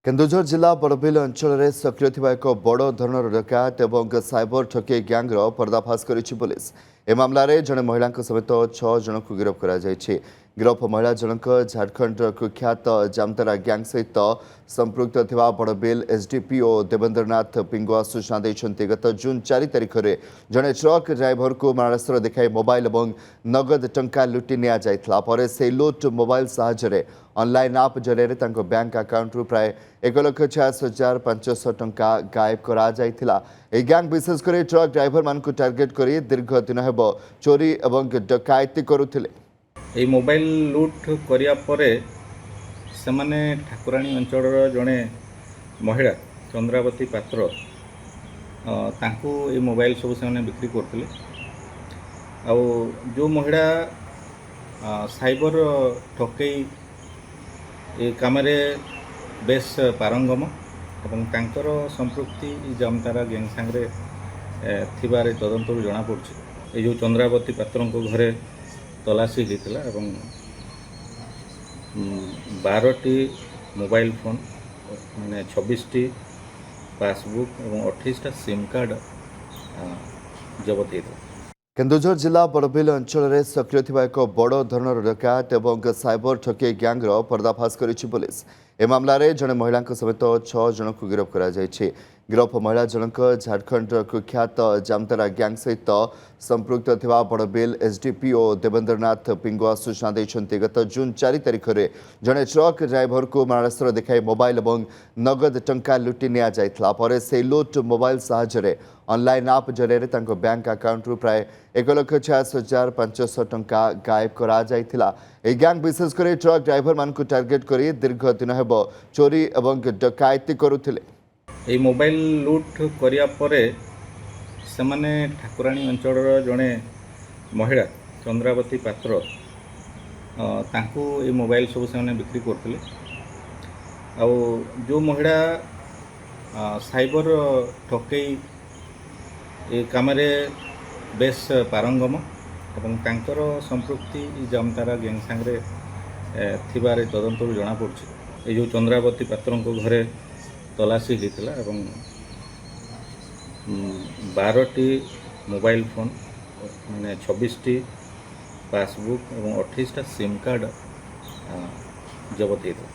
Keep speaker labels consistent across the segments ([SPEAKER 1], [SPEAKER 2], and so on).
[SPEAKER 1] केन्दुझर जिला बड़बिल अंचल में सक्रिय थिबा एक बड़ धरणर डकायत और साइबर ठकेई ग्यांगर पर्दाफाश करिछि पुलिस। ए मामलें जड़े महिला समेत 6 जन को गिरफ्त कर गिरफ महिला जनक झारखंड कुख्यात जामतारा ग्यांग सहित संपृक्त थिबा बड़बिल एसडीपीओ देवेंद्रनाथ पिंगुआ सूचना देते गत जून 4 तारिख में जड़े ट्रक ड्राइवर को मारास्त्र देखाई मोबाइल और नगद टंका लुटि नि से लुट मोबाइल साहाय्य ऑनलाइन आप जरिए बैंक अकाउंट प्राय 1,46,500 टंका गायब करा जायथिला। ए गैंग विशेषकर ट्रक ड्राइवर मान को टार्गेट करी दीर्घ दिन हेब चोरी और डकायती करुथिले।
[SPEAKER 2] ए मोबाइल लुट करिया परे सेमाने ठाकुराणी अंचल जड़े महिला चंद्रावती पात्र तांको ए मोबाइल सब से बिक्री करते जो महिला साइबर ठकेई ए काम बेस पारंगम और तांकर संपृक्ति जामतारा गैंग सांगे थिबारे तदंत जना पड़े। ये जो चंद्रावती पात्र घरे तलाशी होता और 12टी मोबाइल फोन माने 26टी पासबुक और 28टा सिम कार्ड जबत होता।
[SPEAKER 1] केन्दुझर जिला बड़बिल अंचल में सक्रिय थिबा एक बड़ धरणर डकायत और साइबर ठकेई ग्यांगर पर्दाफाश करिछि पुलिस। ए मामलें जड़े महिला समेत 6 जन को गिरफ्त कर गिरफ महिला जनक झारखंड कुख्यात जामतारा ग्यांग सहित संपृक्त थिबा बड़बिल एसडीपीओ देवेंद्रनाथ पिंगुआ सूचना देते गत जून 4 तारिख में जड़े ट्रक ड्राइवर को मारास्त्र देखाई मोबाइल और नगद टंका लुटि नि से लुट मोबाइल साहाय्य ऑनलाइन आप जरिए बैंक अकाउंट प्राय 1,46,500 टंका गायब करा जायथिला। ए गैंग विशेषकर ट्रक ड्राइवर मान को टार्गेट करी दीर्घ दिन हेब चोरी और डकायती करुथिले।
[SPEAKER 2] ए मोबाइल लुट करिया परे सेमाने ठाकुराणी अंचल जड़े महिला चंद्रावती पात्र तांको ए मोबाइल सब से बिक्री करते जो महिला साइबर ठकेई ए काम बेस पारंगम और तांकर संपृक्ति जामतारा गैंग सांगे थिबारे तदंत जना पड़े। ये जो चंद्रावती पात्र घरे तलाशी होता और 12टी मोबाइल फोन माने 26टी पासबुक और 28टा सिम कार्ड जबत होता।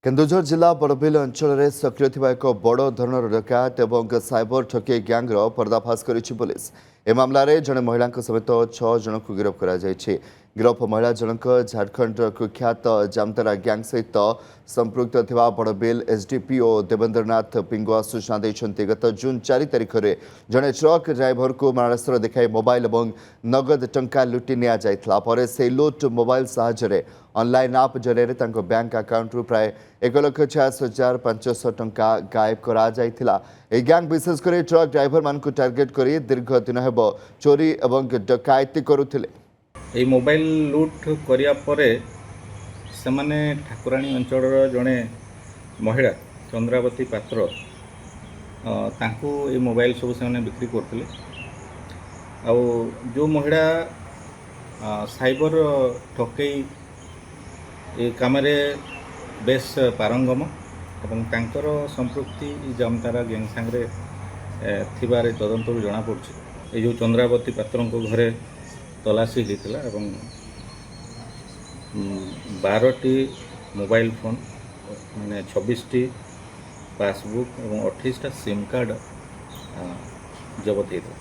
[SPEAKER 1] केन्दुझर जिला बड़बिल अंचल में सक्रिय थिबा एक बड़ धरणर डकायत और साइबर ठकेई ग्यांगर पर्दाफाश करिछि पुलिस। ए मामलें जड़े महिला समेत 6 जन को गिरफ्त कर गिरफ महिला जनक झारखंड कुख्यात जामतारा ग्यांग सहित संपृक्त थिबा बड़बिल एसडीपीओ देवेंद्रनाथ पिंगुआ सूचना देते गत जून 4 तारिख में जड़े ट्रक ड्राइवर को मारास्त्र देखाई मोबाइल और नगद टंका लुटि नि से लुट मोबाइल साहाय्य ऑनलाइन आप जरिए बैंक अकाउंट प्राय 1,46,500 टंका गायब करा जायथिला। ए गैंग विशेषकर ट्रक ड्राइवर मान को टार्गेट करी दीर्घ दिन हेब चोरी और डकायती करुथिले।
[SPEAKER 2] ए मोबाइल लुट करिया परे सेमाने ठाकुराणी अंचल जड़े महिला चंद्रावती पात्र तांको ए मोबाइल सब से बिक्री करते जो महिला साइबर ठकेई ए काम बेस पारंगम और तांकर संपृक्ति जामतारा गैंग सांगे थिबारे तदंत जना पड़े। ये जो चंद्रावती पात्र घरे तलाशी होता और 12टी मोबाइल फोन माने 26टी पासबुक और 28टा सिम कार्ड जबत होता।